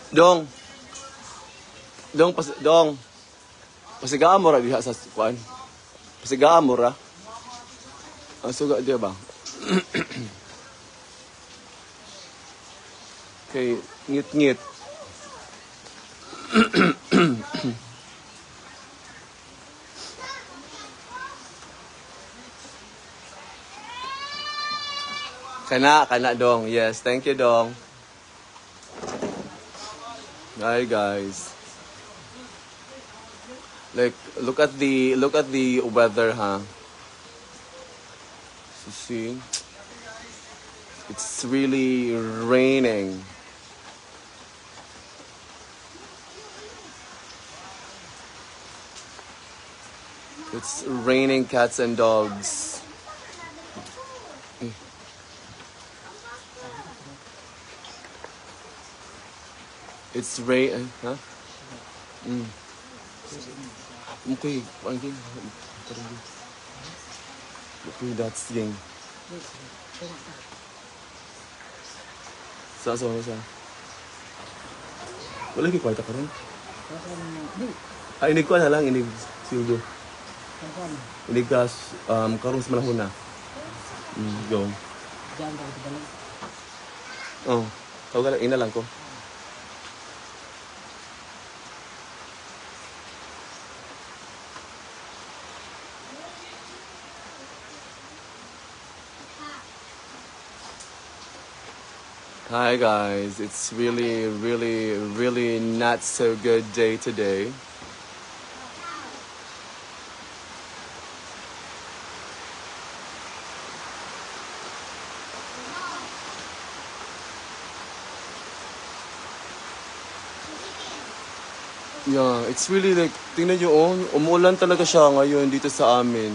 Dong, dong. Pasigaan mo ra diha sa kuan. Pasigaan mo ra. Ang suga diya ba? Okay, ngit-ngit. Kana dong. Yes, thank you dong. Hi guys. Like look at the weather, huh? You see? It's really raining. It's raining cats and dogs. It's rain, huh? Okay, that's game. Sa. Wala kay kwarta karon. Inig ko na lang, inig sildo. Inig ka karon sa manahon na. Go. Oh, tawag ina lang ko. Hi guys, it's really not so good day today. Yeah, it's really like, tingnan nyo umuulan talaga siya ngayon dito sa amin.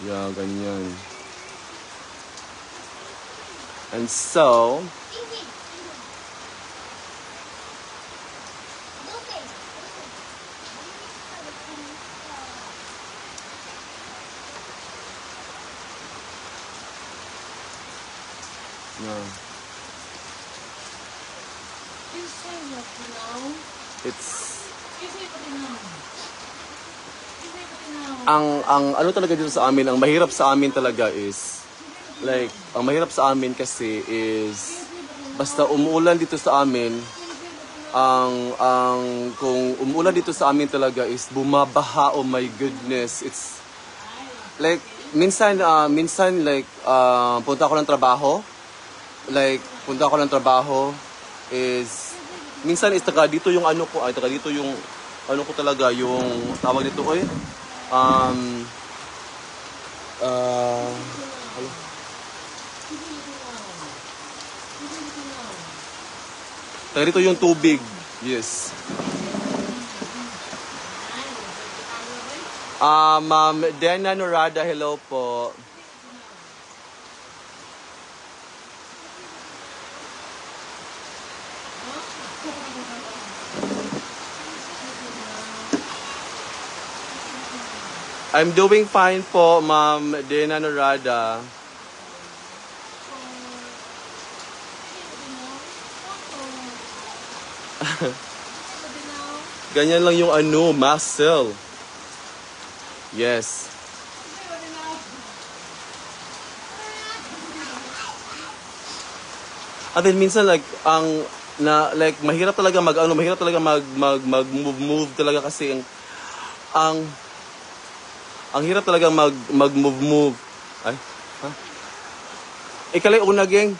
Yeah, ganyan. And so, yeah. Ang ano talaga dito sa amin, ang mahirap sa amin talaga is like, ang mahirap sa amin kasi is basta umuulan dito sa amin, kung umuulan dito sa amin talaga is bumabaha. Oh my goodness, it's like minsan like punta ako ng trabaho is minsan is taga dito yung ano ko talaga yung tawag dito taga dito yung tubig. Yes. Ma'am Dena Norada, hello po. I'm doing fine po, Ma'am Dena Norada. Ganyan lang yung muscle. Yes. At then minsan like mahirap talaga mag-move talaga kasi ang hirap talaga mag-move. Ay, ha? Ikalay una, geng.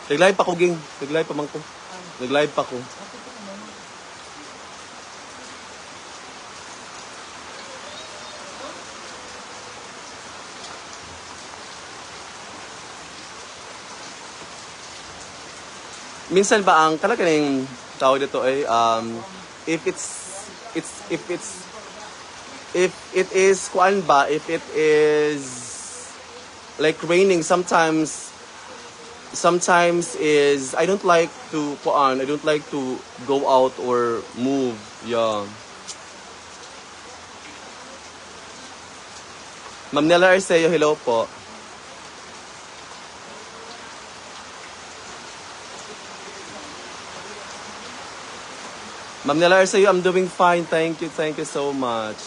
Nag-live pa ko, geng. Nag-live pa ko. Minsan ba ang talaga ng tawag dito if it is like raining sometimes is I don't like to go out or move. Yeah. Ma'am Nella Arceo, hello po. Ma'am Nella Arceo, I'm doing fine. Thank you so much.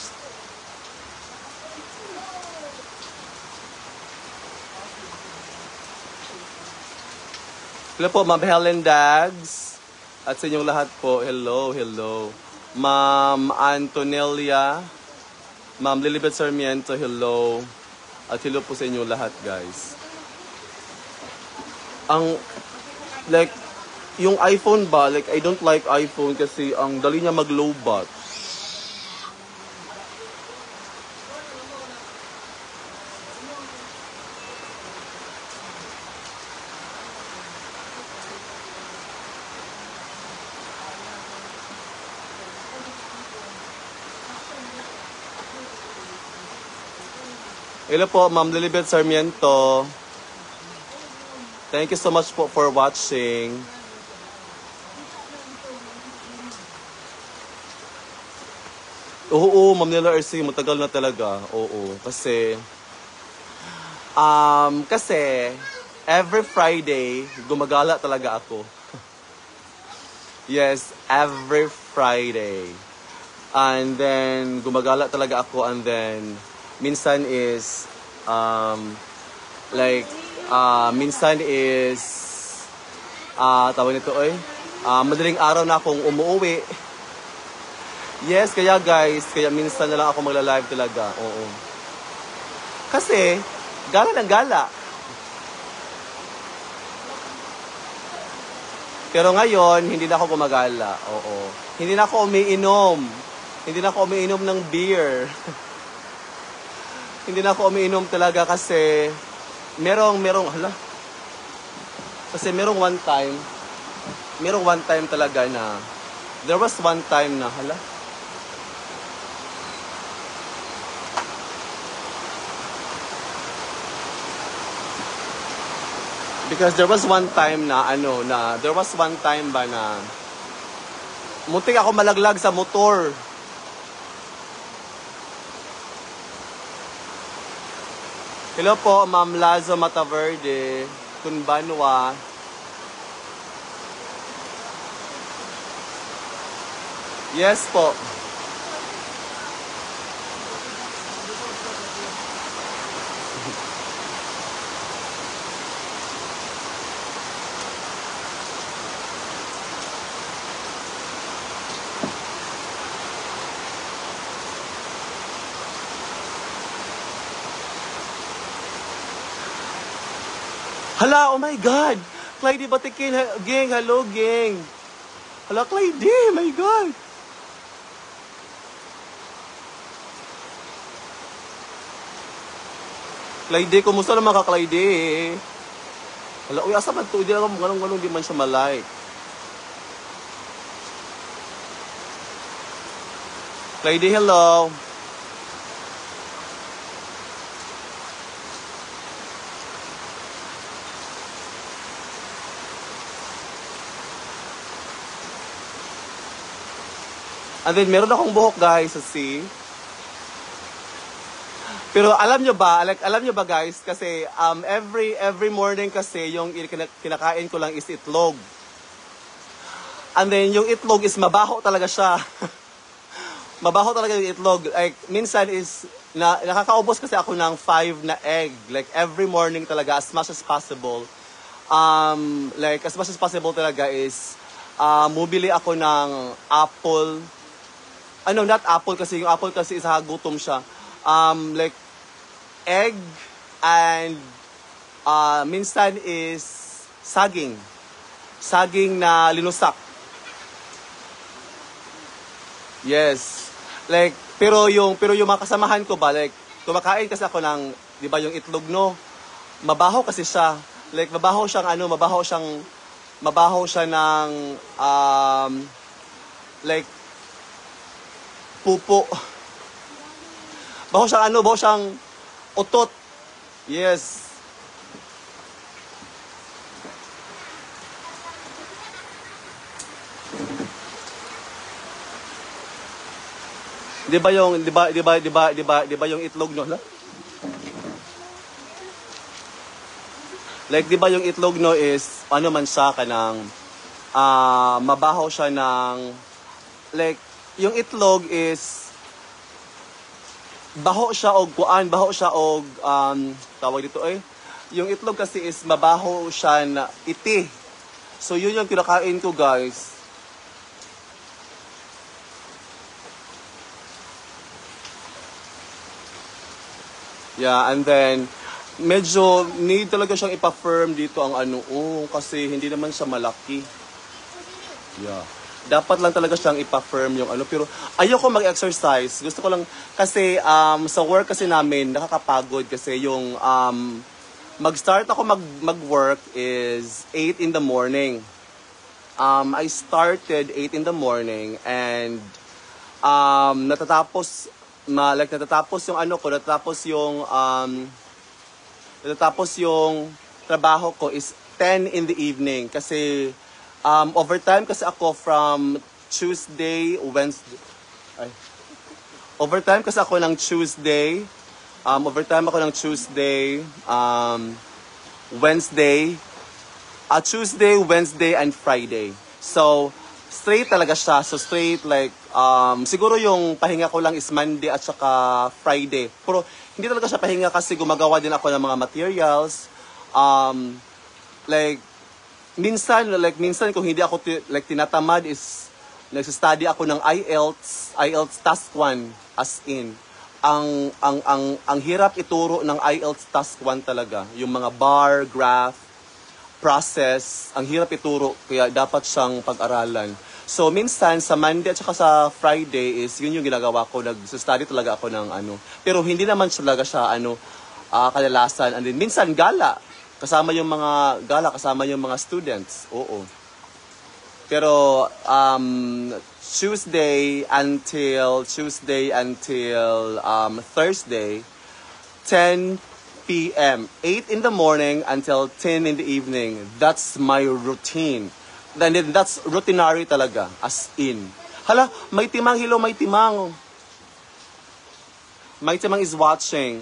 Hello po, Ma'am Helen Dags. At sa inyong lahat po, hello. Ma'am Antonelia, Ma'am Lilibet Sarmiento, hello. At hello po sa inyong lahat, guys. Like, yung iPhone ba, like, I don't like iPhone kasi ang dali niya mag-lowbat. Hello po, Ma'am Lilibet Sarmiento. Thank you so much po for watching. Oo, Ma'am Nella RC, matagal na talaga. Oo, kasi every Friday gumagala talaga ako. Yes, every Friday. And then gumagala talaga ako, and then minsan is tawag nito madaling araw na akong umuwi. Yes, kaya guys, kaya minsan na lang ako magla-live talaga. Oo. Kasi gala ng gala. Pero ngayon, hindi na ako gumagala. Oo. Hindi na ako umiinom. Hindi na ako umiinom ng beer. Hindi na ako umiinom talaga kasi merong one time talaga na there was one time na because there was one time na muntik ako malaglag sa motor. Hello po, Ma'am Lazo Mataverde, Kunbanwa. Yes po. Hala, oh my God! Clyde Batikin, gang, hello, gang! Hala, Clyde, my God! Clyde, kumusta naman ka, Clyde? Hala, uy, asa man to? Hindi naman ganun-ganun, di man siya malike. Clyde, hello! And then, meron akong buhok, guys, see? Pero alam nyo ba guys, kasi every morning kasi yung kinakain ko lang is itlog. And then, yung itlog is mabaho talaga siya. Mabaho talaga yung itlog. Like, minsan is, nakakaubos kasi ako ng 5 na egg. Like, every morning talaga, as much as possible. As much as possible talaga is, mubili ako ng apple. Not apple kasi. Yung apple kasi is gutom siya. Like, egg and minsan is saging. Saging na linusak. Yes. Like, pero yung mga kasamahan ko ba, like, kumakain kasi ako ng, di ba, yung itlog, no? Mabaho kasi siya. Like, mabaho siya ng, like, pupo. Baho siyang utot. Yes. Di ba yung itlog no? Like, di ba yung itlog no is, ano man siya kanang, mabaho siya ng, like, yung itlog is, baho siya og kuan, baho siya og, tawag dito yung itlog kasi is mabaho siya na iti. So, yun yung kinakain ko, guys. Yeah, and then, medyo need talaga siyang ipa-firm dito ang ano, kasi hindi naman siya malaki. Yeah. Dapat lang talaga siyang ipa-firm yung ano, pero ayoko mag-exercise. Gusto ko lang, kasi sa work kasi namin, nakakapagod kasi yung, mag-start ako mag-work is 8 in the morning. I started 8 in the morning and natatapos yung ano ko, natatapos yung trabaho ko is 10 in the evening kasi overtime kasi ako from Tuesday, Wednesday. Overtime kasi ako ng Tuesday. Wednesday, Tuesday, Wednesday, and Friday. So, straight talaga siya. So, straight like, siguro yung pahinga ko lang is Monday at saka Friday. Pero, hindi talaga siya pahinga kasi gumagawa din ako ng mga materials. Minsan kung hindi ako tinatamad is, nagsa-study ako ng IELTS Task 1 as in. Ang hirap ituro ng IELTS Task 1 talaga. Yung mga bar, graph, process, ang hirap ituro, kaya dapat siyang pag-aralan. So, minsan, sa Monday at saka sa Friday is, yun yung ginagawa ko, nag-study talaga ako ng ano. Pero hindi naman talaga siya, kadalasan. And then, minsan, kasama yung mga students. Oo. Pero, Tuesday until Thursday, 10 p.m. 8 in the morning until 10 in the evening. That's my routine. And then that's routinary talaga, as in. Hala, may timang, hello, may timang. May timang is watching.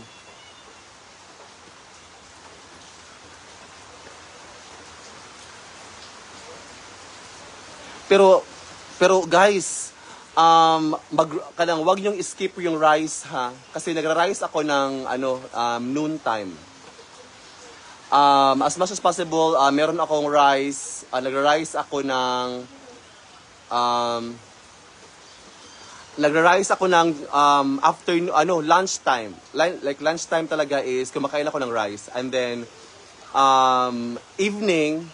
Pero guys, wag niyong skip yung rice ha, kasi nagra-rice ako ng noon time. As much as possible, meron akong rice, nagra-rice ako ng afternoon, lunchtime. Like lunchtime talaga is kumakain ako ng rice, and then evening,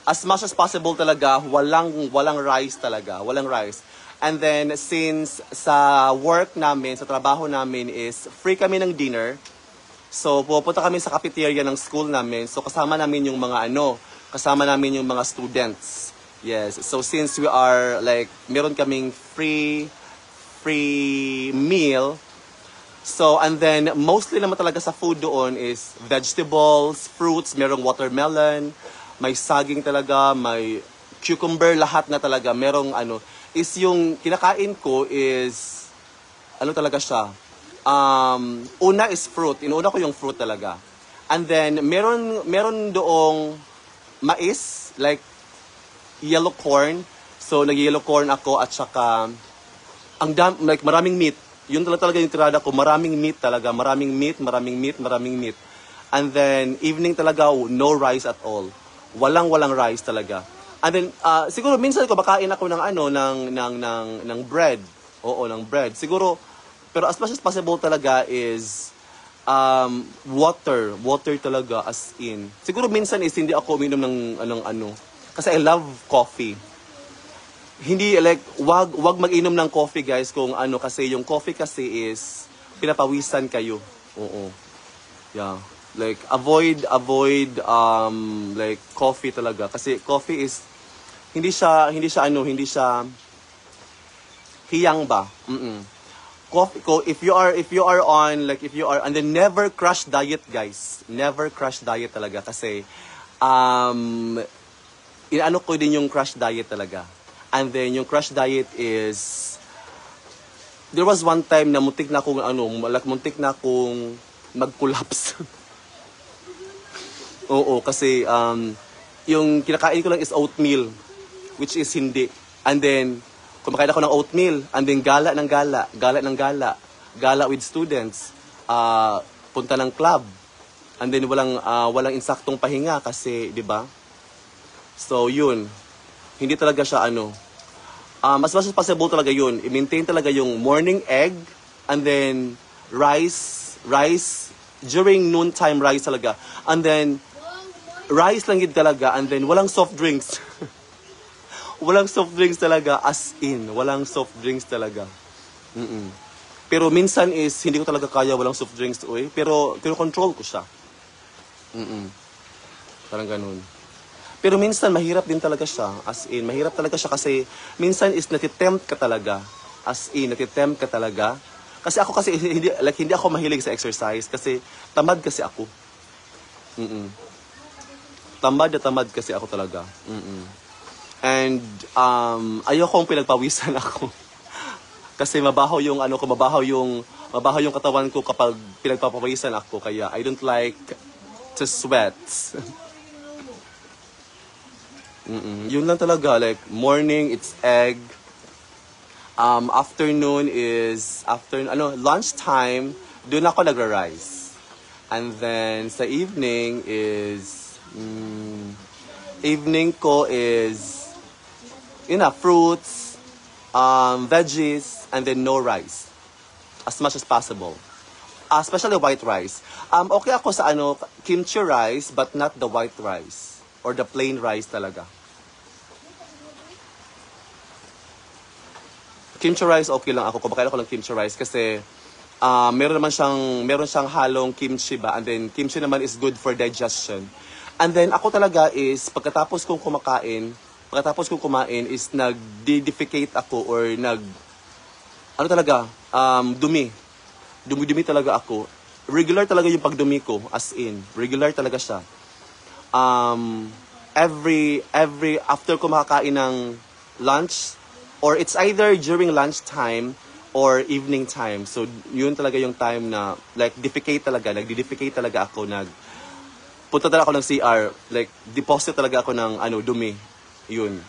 as much as possible talaga, walang rice talaga, walang rice. And then, since sa work namin, sa trabaho namin is free kami ng dinner, so pupunta kami sa cafeteria ng school namin, so kasama namin yung mga students. Yes, so since we are meron kaming free meal, so and then mostly naman talaga sa food doon is vegetables, fruits, merong watermelon, may saging talaga, may cucumber, lahat na talaga. Merong is yung kinakain ko is, talaga siya. Una is fruit. Inuuna ko yung fruit talaga. And then, meron doong mais, like yellow corn. So, nag-yellow corn ako at saka, maraming meat. Yun talaga yung tirada ko. Maraming meat talaga. Maraming meat. And then, evening talaga, no rice at all. Walang rice talaga. And then siguro minsan ko makain ako ng bread. Oo, ng bread. Siguro pero as much as possible talaga is water talaga as in. Siguro minsan is hindi ako uminom ng kasi I love coffee. Hindi wag mag-inom ng coffee guys kung kasi yung coffee kasi is pinapawisan kayo. Oo. Yeah. Avoid coffee talaga kasi coffee is hindi siya hiyang ba. Coffee if you are and then never crash diet guys. Never crash diet talaga kasi ko din yung crash diet talaga. And then yung crash diet is there was one time na muntik na akong mag-collapse. Oo, kasi yung kinakain ko lang is oatmeal, which is hindi. And then, kumakain ako ng oatmeal, and then gala ng gala, gala ng gala, gala with students, punta ng club, and then walang insaktong pahinga kasi, di ba? So, yun. Hindi talaga siya as much as possible talaga yun. I-maintain talaga yung morning egg, and then rice, during noontime rice talaga. And then, rice lang yun talaga, and then walang soft drinks. Walang soft drinks talaga, as in. Walang soft drinks talaga. Mm-mm. Pero minsan is, hindi ko talaga kaya walang soft drinks, uy. Pero, control ko siya. Mm-mm. Parang ganun. Pero minsan, mahirap din talaga siya. As in, mahirap talaga siya kasi minsan is natitempt ka talaga. As in, natitempt ka talaga. Kasi ako kasi, hindi ako mahilig sa exercise kasi tamad kasi ako. Mm-mm. Tamad kasi ako talaga. Mm-mm. And ayokong pinagpawisan ako. Kasi mabaho yung mabaho yung katawan ko kapag pinagpapawisan ako, kaya I don't like to sweat. Yun lang talaga, like morning it's egg. Afternoon is lunchtime doon ako nagra-rice. And then sa evening is evening ko is fruits, veggies, and then no rice. As much as possible. Especially white rice. Okay ako sa kimchi rice, but not the white rice. Or the plain rice talaga. Kimchi rice, okay lang ako. Kumakain ako ng kimchi rice kasi meron siyang halong kimchi ba? And then, kimchi naman is good for digestion. And then, ako talaga is, pagkatapos kong kumain is nag-defecate ako or dumi. Dumi talaga ako. Regular talaga yung pagdumi ko, as in. Regular talaga siya. Every after ko makakain ng lunch, or it's either during lunchtime or evening time. So, yun talaga yung time na, like, nagdi-defecate talaga ako, punta talaga ako ng CR, like, deposit talaga ako ng, dumi. Yun.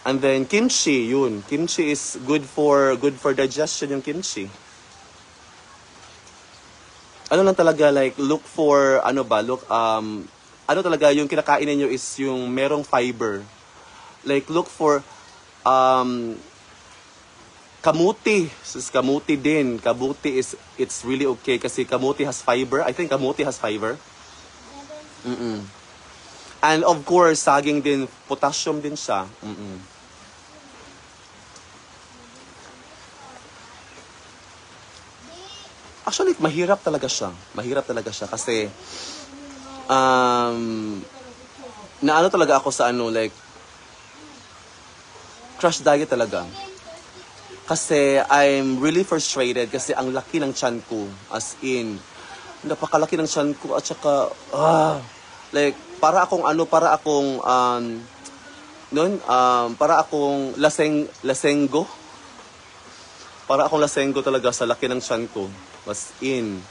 And then, kimchi, yun. Kimchi is good for digestion yung kimchi. Lang talaga, like, look for, talaga, yung kinakain niyo is yung merong fiber. Like, look for, kamuti. Kamuti din. It's really okay kasi kamuti has fiber. I think kamuti has fiber. And of course, saging din, potassium din siya. Actually, mahirap talaga siya. Kasi talaga ako sa like crash diet talaga. Kasi I'm really frustrated kasi ang laki ng tiyan ko. As in, napakalaki ng tiyan ko at saka, like, para akong lasenggo. Para akong lasenggo talaga sa laki ng tiyan ko. As in.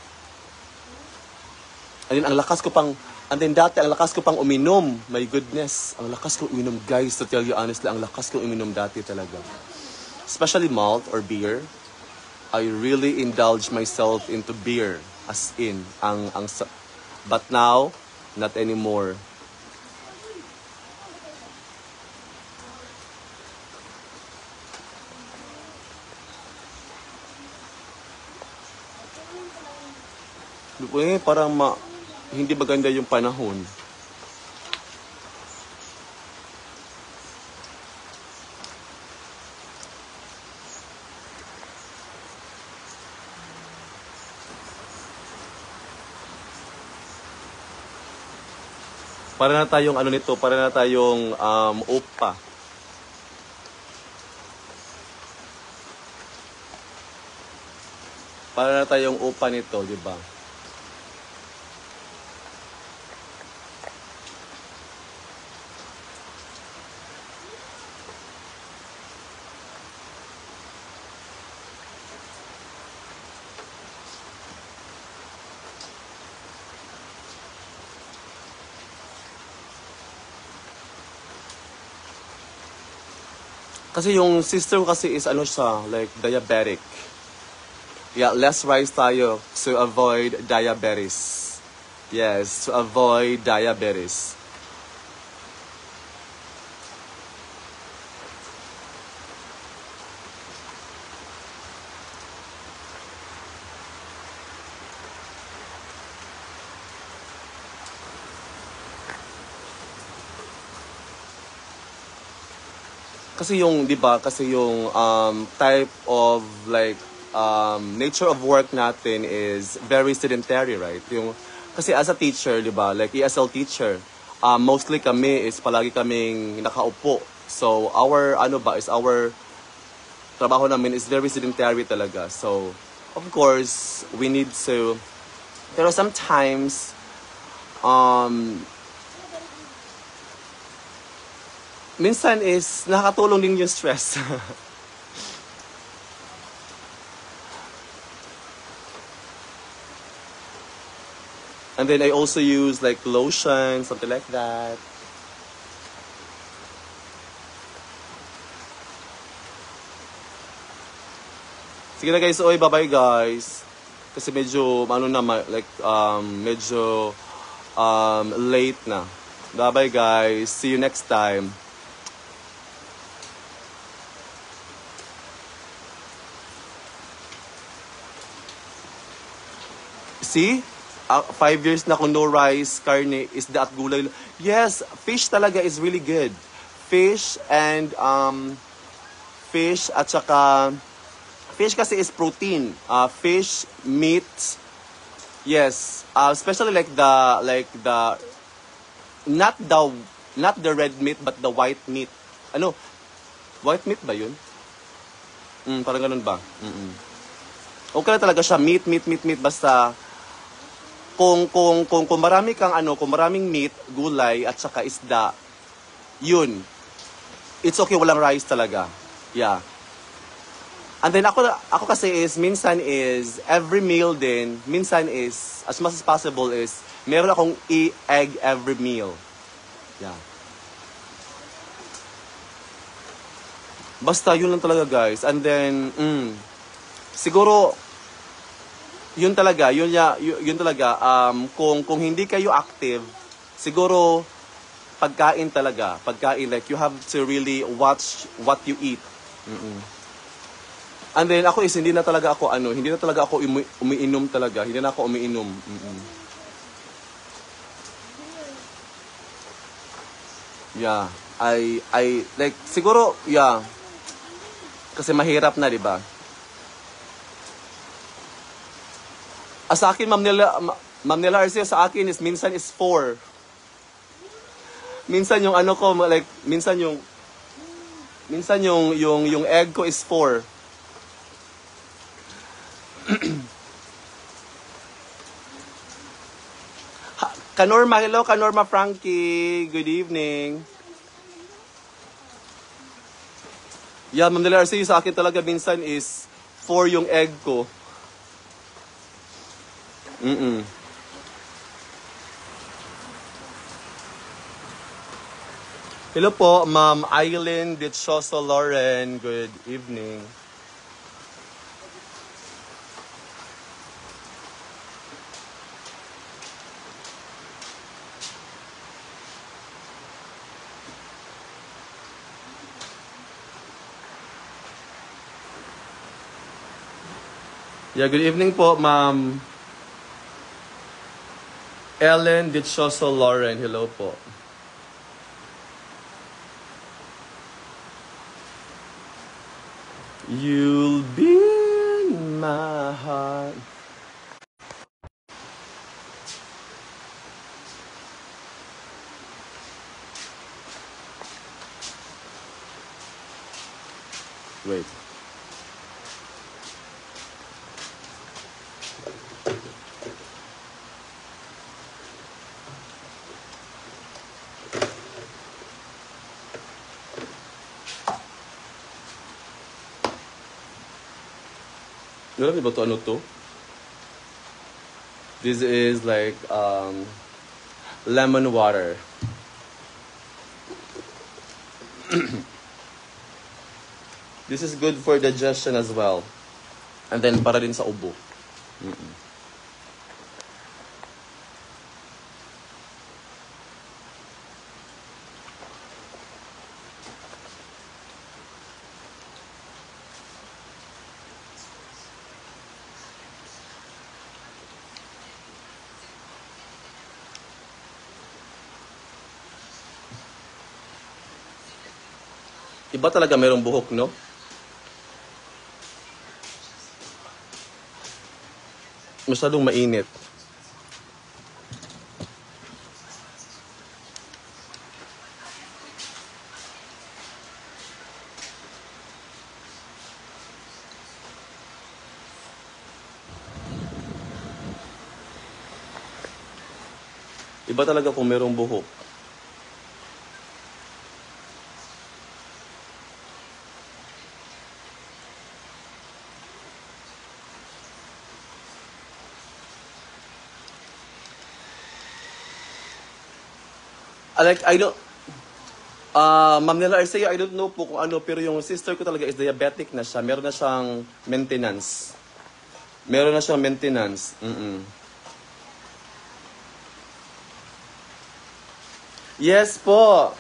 And then, dati, ang lakas ko pang uminom. My goodness. Ang lakas ko uminom, guys. To tell you honestly, ang lakas ko uminom dati talaga. Especially malt or beer. I really indulge myself into beer. As in. But now, not anymore. Parang hindi maganda yung panahon. Para na tayong upa. Para na tayong upa nito, di ba? Kasi yung sister ko kasi is ano siya, like diabetic. Yeah, less rice tayo to avoid diabetes. Yes, to avoid diabetes. Kasi yung, 'di ba, kasi yung type of like nature of work natin is very sedentary, right? Yung kasi as a teacher, 'di ba, like ESL teacher, mostly kami is palagi kaming nakaupo. So our ano ba is our trabaho namin is very sedentary talaga. So of course, we need to pero sometimes um minsan is nakakatulong din yung stress. And then I also use like lotion, something like that. Sige na guys, oy, bye-bye guys. Kasi medyo, ano na, like, medyo late na. Bye-bye guys. See you next time. See? 5 years na kung no rice, karne, isda at gulay. Yes, fish talaga is really good. Fish and, fish at saka, fish kasi is protein. Fish, meat, yes. Especially like the, not the red meat, but the white meat. Ano? White meat ba yun? Parang ganun ba? Okay na talaga siya. Meat. Basta, kung marami kang kung maraming meat, gulay, at saka isda, yun. It's okay, walang rice talaga. Yeah. And then ako kasi is, minsan is, every meal din, minsan is, as much as possible is, meron akong egg every meal. Yeah. Basta, yun lang talaga guys. And then, siguro, yun talaga, kung hindi kayo active, siguro, pagkain, like, you have to really watch what you eat. And then, ako is, hindi na talaga ako umiinom talaga, hindi na ako umiinom. Yeah, I, like, siguro, yeah, kasi mahirap na, di ba? Sa akin, Ma'am Nela Arcia, sa akin is minsan is 4. Minsan yung ko, like, minsan yung egg ko is 4. Kanorma, hello Kanorma Frankie. Good evening. Yeah, Ma'am Nela Arcia, sa akin talaga minsan is 4 yung egg ko. Hello po, Ma'am Eileen Dichoso Lauren. Good evening. Yeah, good evening po, Ma'am Ellen Dichoso Lauren. Hello po. You'll be in my heart. Wait. Alam niyo ba ito? Ano to? This is like lemon water. This is good for digestion as well. And then para din sa ubo. Iba talaga mayroong buhok, no? Masyadong mainit. Iba talaga kung mayroong buhok. Like, I don't, Ma'am Nela Arcea, I don't know po kung ano, pero yung sister ko talaga is diabetic na siya. Meron na siyang maintenance. Meron na siyang maintenance. Yes po.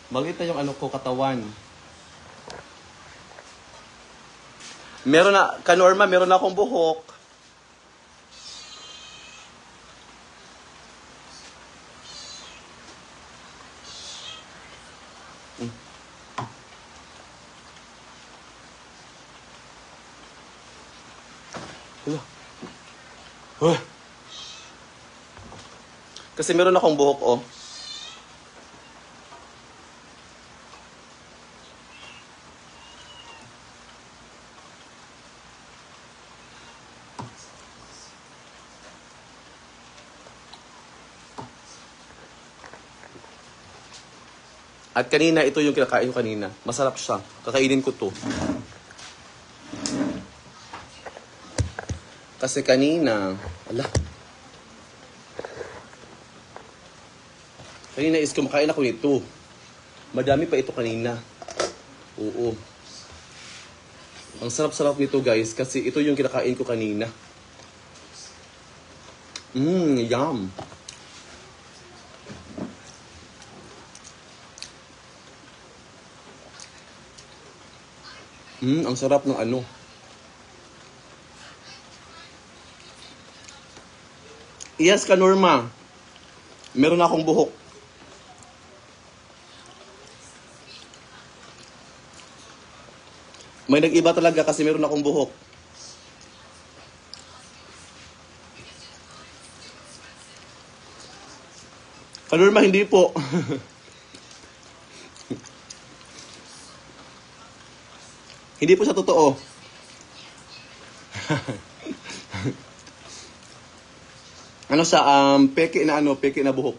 Maliit na yung ano ko, katawan. Meron na, Kanorma, meron na akong buhok. Kasi meron akong buhok, oh. At kanina, ito yung kinakain ko kanina. Masarap siya. Kakainin ko to. Kasi kanina, kanina is kumakain ako nito. Madami pa ito kanina. Oo. Ang sarap-sarap nito, guys, kasi ito yung kinakain ko kanina. Yum. Ang sarap ng ano. Yes, Kanorma. Meron akong buhok. May nag-iba talaga kasi meron akong buhok. Kanorma, hindi po. Hindi po sa totoo. Ano siya, peke na buhok.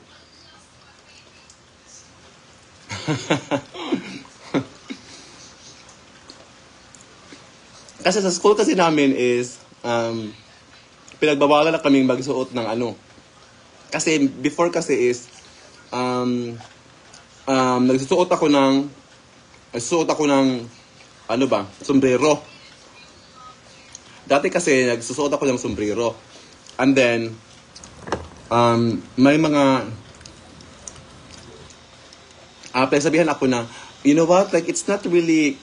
Kasi sa school kasi namin is, pinagbabawalan na kaming magsuot ng ano. Kasi before kasi is, nagsusuot ako ng, ano ba, sombrero. Dati kasi nagsusuot ako ng sombrero. And then, may mga pinagsabihan ako na, you know what, like it's not really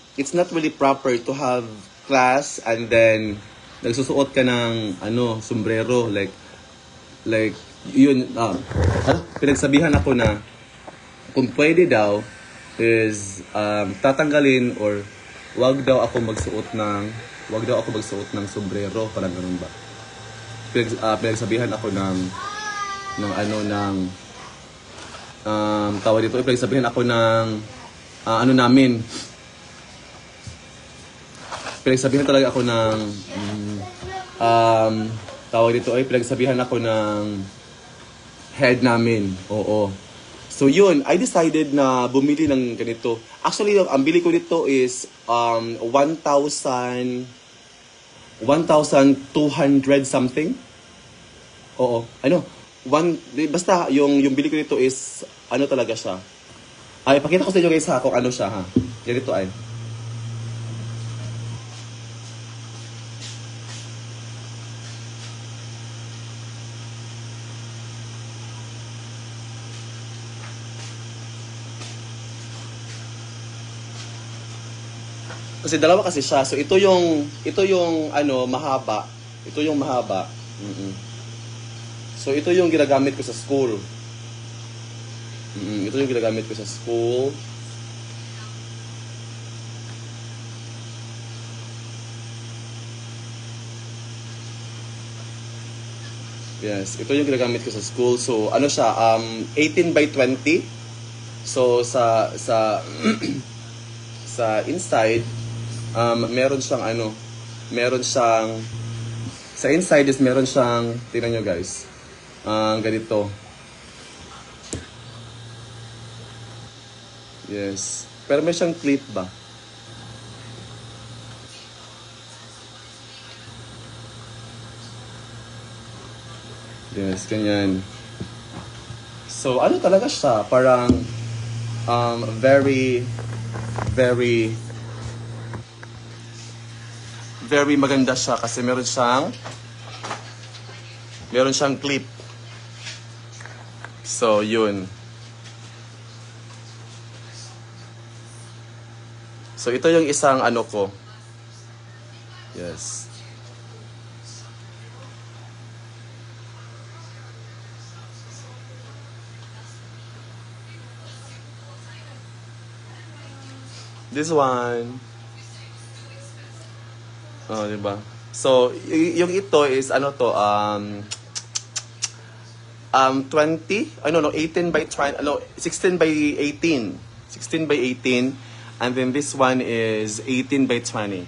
proper to have class and then nagsusuot ka ng ano, sombrero, like yun, pinagsabihan ako na kung pwede daw is tatanggalin or wag daw ako magsuot ng sombrero, parang ganun ba. Pinagsabihan ako ng tawag dito, pinagsabihan ako ng pinagsabihan talaga ako ng tawag dito ay pinagsabihan ako ng head namin. Oo. So yun, I decided na bumili ng ganito. Actually, ang bili ko nito is 1,200 something. Oo. Ano? basta yung bili ko dito is, ano talaga siya. Ay, pakita ko sa inyo guys ha, kung ano siya ha. Ganito ay. Kasi dalawa kasi siya. So ito yung ano mahaba. Ito yung mahaba. So ito yung ginagamit ko sa school. Ito yung ginagamit ko sa school. Yes, ito yung ginagamit ko sa school. So ano siya, 18 by 20. So sa sa inside meron siyang ano, meron siyang, sa inside is meron siyang, tingnan nyo guys, ganito. Yes. Pero may siyang clip ba? Yes, ganyan. So, ano talaga siya? Parang, very maganda siya kasi meron siyang clip. So, yun. So, ito yung isang ano ko. Yes. This one. Oh, diba? So, yung ito is ano to, 20, no, 18 by 20, no, 16 by 18. 16 by 18. And then this one is 18 by 20.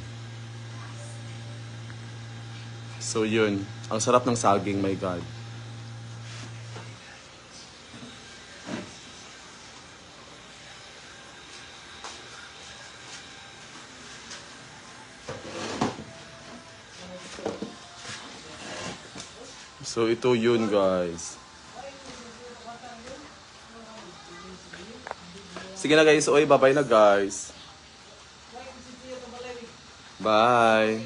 So, yun. Ang sarap ng saging, my God. So, ito yun, guys. Sige na, guys. Oy, bye-bye na, guys. Bye.